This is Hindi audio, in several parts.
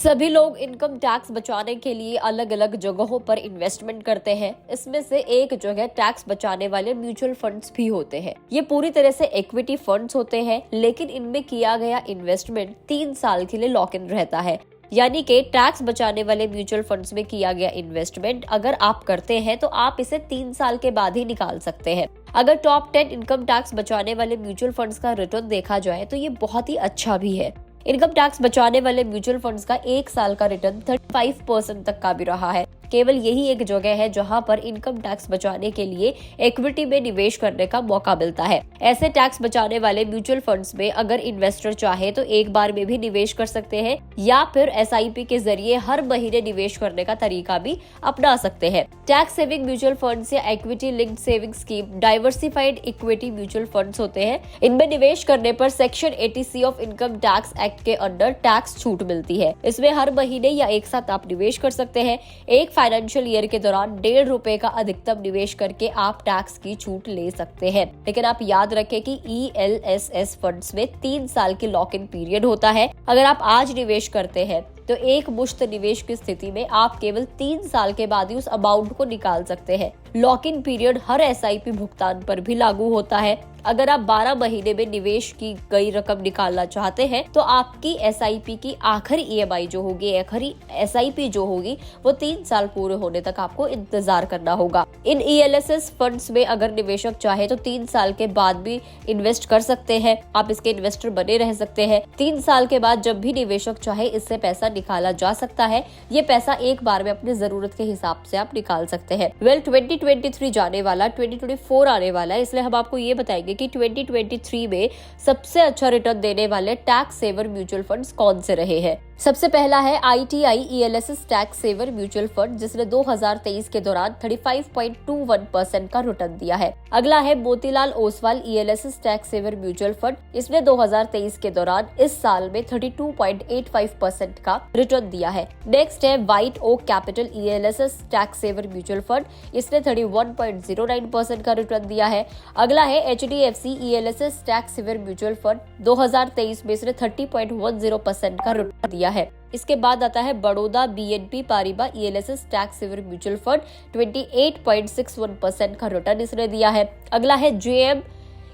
सभी लोग इनकम टैक्स बचाने के लिए अलग अलग जगहों पर इन्वेस्टमेंट करते हैं। इसमें से एक जगह टैक्स बचाने वाले म्यूचुअल फंड्स भी होते हैं। ये पूरी तरह से इक्विटी फंड्स होते हैं, लेकिन इनमें किया गया इन्वेस्टमेंट 3 साल के लिए लॉक इन रहता है। यानी कि टैक्स बचाने वाले म्यूचुअल फंड्स में किया गया इन्वेस्टमेंट अगर आप करते हैं तो आप इसे 3 साल के बाद ही निकाल सकते हैं। अगर टॉप 10 इनकम टैक्स बचाने वाले म्यूचुअल फंड्स का रिटर्न देखा जाए तो ये बहुत ही अच्छा भी है। इनकम टैक्स बचाने वाले म्यूचुअल फंड्स का 1 साल का रिटर्न 35% तक का भी रहा है। केवल यही एक जगह है जहां पर इनकम टैक्स बचाने के लिए इक्विटी में निवेश करने का मौका मिलता है। ऐसे टैक्स बचाने वाले म्यूचुअल फंड्स में अगर इन्वेस्टर चाहे तो एक बार में भी निवेश कर सकते हैं या फिर SIP के जरिए हर महीने निवेश करने का तरीका भी अपना सकते हैं। टैक्स सेविंग म्यूचुअल फंड्स या equity linked saving scheme diversified equity mutual funds होते हैं। इनमें निवेश करने पर section 80C of income tax act के अंडर टैक्स छूट मिलती है। इसमें हर महीने या एक साथ आप निवेश कर सकते हैं। एक फाइनेंशियल ईयर के दौरान ₹1.5 का अधिकतम निवेश करके आप टैक्स की छूट ले सकते हैं। लेकिन आप याद रखें कि ELSS फंड्स में 3 साल की लॉक इन पीरियड होता है। अगर आप आज निवेश करते हैं तो एक मुश्त निवेश की स्थिति में आप केवल 3 साल के बाद ही उस अमाउंट को निकाल सकते हैं। Lock in period her SIP भुगतान पर भी लागू होता है। अगर आप 12 महीने में निवेश की गई रकम निकालना चाहते हैं तो आपकी SIP की आखिरी EMI जो होगी, आखिरी SIP जो होगी, वो 3 साल पूरे होने तक आपको इंतजार करना होगा। इन ELSS फंड्स में अगर निवेशक चाहे तो 3 साल के बाद भी इन्वेस्ट कर सकते हैं। आप इसके इन्वेस्टर बने रह सकते हैं। 3 साल के बाद जब भी निवेशक चाहे इससे पैसा निकाला जा सकता है। ये पैसा एक बार में अपनी जरूरत के हिसाब से आप निकाल सकते हैं। 2023 जाने वाला, 2024 आने वाला है, इसलिए हम आपको ये बताएंगे कि 2023 में सबसे अच्छा रिटर्न देने वाले टैक्स सेवर म्यूचुअल फंड्स कौन से रहे हैं। सबसे पहला है ITI ELSS tax saver mutual fund, जिसने 2023 के दौरान 35.21% का रिटर्न दिया है। अगला है Motilal Oswal ELSS tax saver mutual fund. इसने 2023 के दौरान इस साल में 32.85% का रिटर्न दिया है। नेक्स्ट है white oak capital ELSS tax saver mutual fund. इसने 31.09% का रिटर्न दिया है। अगला है HDFC ELSS tax saver mutual fund. 2023 में इसने 30.10% का रिटर्न दिया है। इसके बाद आता है Baroda BNP Paribas ELSS tax saver mutual fund. 28.61% का रिटर्न इसने दिया है। अगला है JM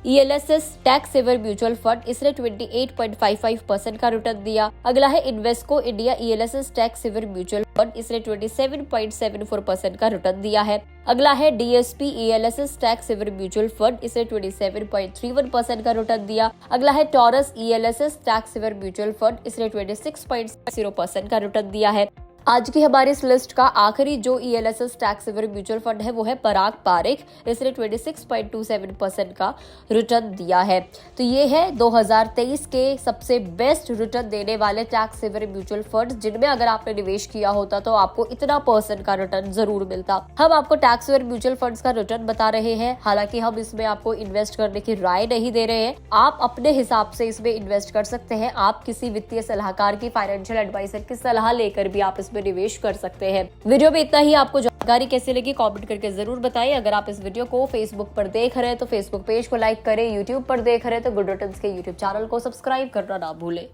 ELSS tax saver mutual fund. इसने 28.55% का रिटर्न दिया। अगला है Invesco India ELSS tax saver mutual fund. इसने 27.74% का रिटर्न दिया है। अगला है DSP ELSS tax saver mutual fund. इसने 27.31% का रिटर्न दिया। अगला है Taurus ELSS tax saver mutual fund. इसने 26.0% का रिटर्न दिया है। आज की हमारी इस लिस्ट का आखिरी जो ELSS tax saver mutual fund है वो है पराग पारेख। इसने 26.27% का रिटर्न दिया है। तो ये है 2023 के सबसे बेस्ट रिटर्न देने वाले टैक्स सेवर म्यूचुअल फंड, जिनमें अगर आपने निवेश किया होता तो आपको इतना % का रिटर्न जरूर मिलता। हम आपको टैक्स सेवर म्यूचुअल फंड्स का रिटर्न बता रहे हैं, हालांकि हम इसमें आपको इन्वेस्ट करने की राय नहीं दे रहे हैं। आप अपने हिसाब से इसमें इन्वेस्ट कर सकते हैं। आप किसी वित्तीय सलाहकार की, फाइनेंशियल एडवाइजर की सलाह लेकर भी आप निवेश कर सकते हैं। वीडियो में इतना ही। आपको जानकारी कैसी लगी कमेंट करके जरूर बताएं। अगर आप इस वीडियो को फेसबुक पर देख रहे हैं तो फेसबुक पेज को लाइक करें। यूट्यूब पर देख रहे हैं तो गुड रिटर्न्स के यूट्यूब चैनल को सब्सक्राइब करना ना भूलें।